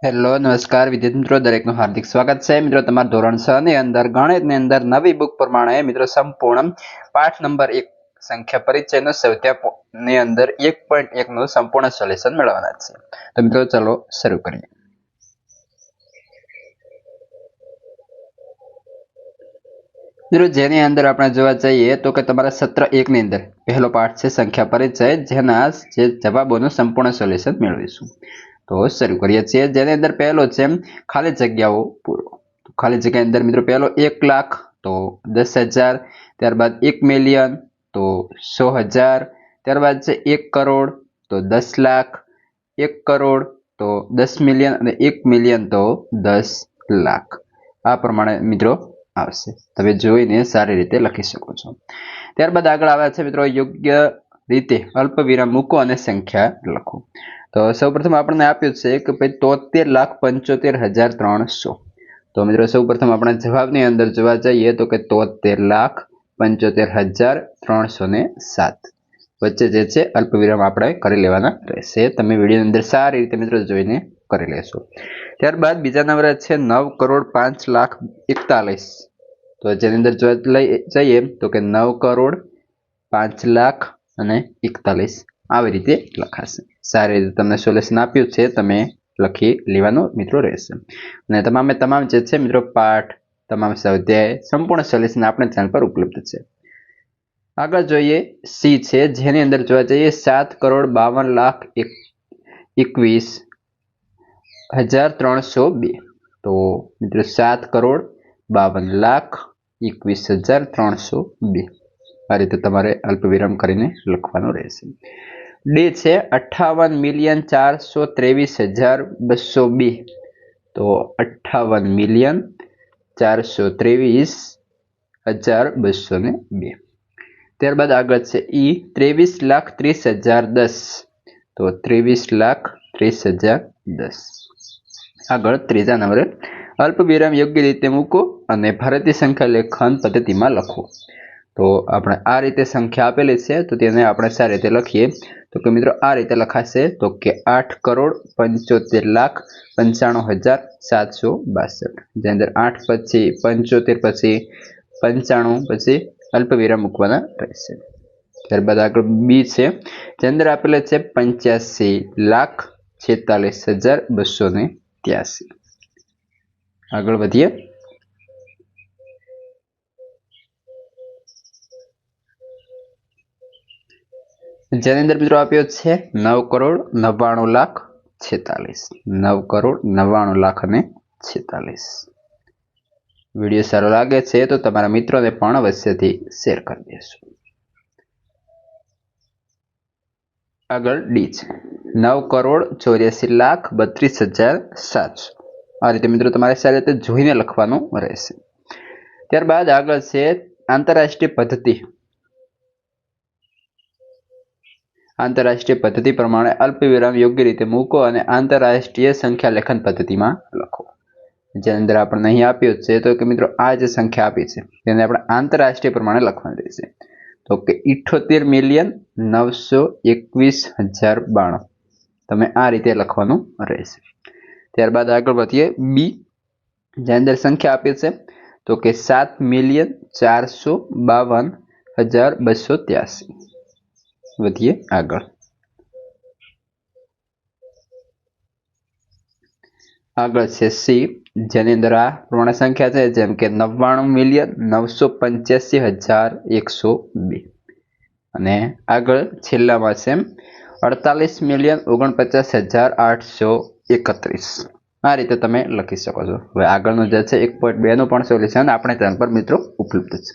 Hello નમસ્કાર વિદ્યાર્થી મિત્રો, દરેકનું હાર્દિક સ્વાગત છે મિત્રો તમારા ધોરણ 6 ની અંદર ગણિતની અંદર નવી બુક પ્રમાણે મિત્રો સંપૂર્ણ પાઠ નંબર 1 સંખ્યા પરિચયનો સ્વાધ્યાય ની અંદર 1.1 નું સંપૂર્ણ સોલ્યુશન મેળવવાના છે। તો મિત્રો ચાલો શરૂ કરીએ। મિત્રો જેની અંદર આપણે જોવા જઈએ તો કે તમારા સત્ર 1 ની અંદર પહેલો પાઠ છે સંખ્યા પરિચય, જેના જે જવાબોનું સંપૂર્ણ સોલ્યુશન મેળવીશું। તો શરૂ કરીએ છીએ। જેની અંદર પહેલો છે ખાલી જગ્યાઓ પૂરો। તો ખાલી જગ્યા અંદર મિત્રો પહેલો 1 લાખ તો 10,000, ત્યારબાદ 1 મિલિયન તો 100,000, ત્યારબાદ છે 1 કરોડ તો 10 લાખ, 1 કરોડ તો 10 મિલિયન અને 1 મિલિયન તો 10 લાખ। આ પ્રમાણે મિત્રો આવશે। તમે જોઈને સારી રીતે લખી શકો છો। ત્યારબાદ આગળ આવે છે મિત્રો યોગ્ય રીતે અલ્પવિરામ મૂકો અને સંખ્યા લખો। તો સૌપ્રથમ આપણને આપ્યું છે કે ભાઈ 73,75,300। તો મિત્રો સૌપ્રથમ આપણે જવાબની અંદર જોવા જઈએ તો કે 73,75,307 વચ્ચે જે છે અલ્પવિરામ આપણે કરી લેવાના રહેશે। તમે વિડીયોની અંદર સારી રીતે મિત્રો જોઈને કરી લેશો। ત્યારબાદ બીજા નંબરે છે 9,05,41,। તો જેની અંદર જોવા જઈએ તો કે 9,05,41,। આવી રીતે લખાશે। સારી રીતે તમને સોલ્યુશન આપ્યું છે, તમે લખી લેવાનું મિત્રો રહેશે। અને તમામે તમામ જે છે મિત્રો પાઠ, તમામ સ્વાધ્યાય, સંપૂર્ણ સોલ્યુશન આપણી ચેનલ પર ઉપલબ્ધ છે। આગળ જોઈએ સી છે, જેની અંદર જોવા જઈએ 7,52,21,302। તો મિત્રો 7,52,21,302 આ રીતે તમારે અલ્પવિરામ કરીને લખવાનું રહેશે। ડી છે 58,423,202। તો 58,423,202। ત્યારબાદ આગળ છે ઈ 23,30,010। તો 23,30,010। આગળ ત્રીજા નંબરે અલ્પવિરામ યોગ્ય રીતે મૂકો અને ભારતીય સંખ્યા લેખન પદ્ધતિમાં લખો। તો આપણે આ રીતે સંખ્યા આપેલી છે, તો તેને આપણે સારી રીતે લખીએ તો કે મિત્રો આ રીતે લખાશે તો કે 8,75,95,762। જેની અંદર 8 પછી 75 પછી 95 પછી અલ્પવિરામ મૂકવાના રહેશે। ત્યારબાદ આગળ બી છે, જેની અંદર આપેલા છે 85,46,283। આગળ વધીએ। જેની અંદર મિત્રો આપ્યો છે 9,99,46,। 9,99,46,। વિડીયો સારો લાગે છે તો તમારા મિત્રોને પણ અવશ્યથી શેર કરી દેશો। આગળ ડી છે 9,84,32,700। આ રીતે મિત્રો તમારે સારી રીતે જોઈને લખવાનું રહેશે। ત્યારબાદ આગળ છે આંતરરાષ્ટ્રીય પદ્ધતિ। આંતરરાષ્ટ્રીય પદ્ધતિ પ્રમાણે અલ્પવિરામ યોગ્ય રીતે મૂકો અને આંતરરાષ્ટ્રીય સંખ્યા લેખન પદ્ધતિમાં લખો। જેની અંદર આપણે અહીં આપ્યું છે તો કે મિત્રો આ જે સંખ્યા આપી છે તેને આપણે આંતરરાષ્ટ્રીય પ્રમાણે લખવાની રહેશે। તો કે 78,921,092 તમે આ રીતે લખવાનું રહેશે। ત્યારબાદ આગળ વધીએ બી, જેની અંદર સંખ્યા આપી છે તો કે 7,452,283। વધીએ આગળ। આગળ છે સી, જેની અંદર આ પ્રમાણે સંખ્યા છે જેમ કે 99,985,102। અને આગળ છેલ્લામાં છે 48,49,831। આ રીતે તમે લખી શકો છો। હવે આગળનું જે છે 1.2 નું પણ સોલ્યુશન આપણે ચેનલ પર મિત્રો ઉપલબ્ધ છે।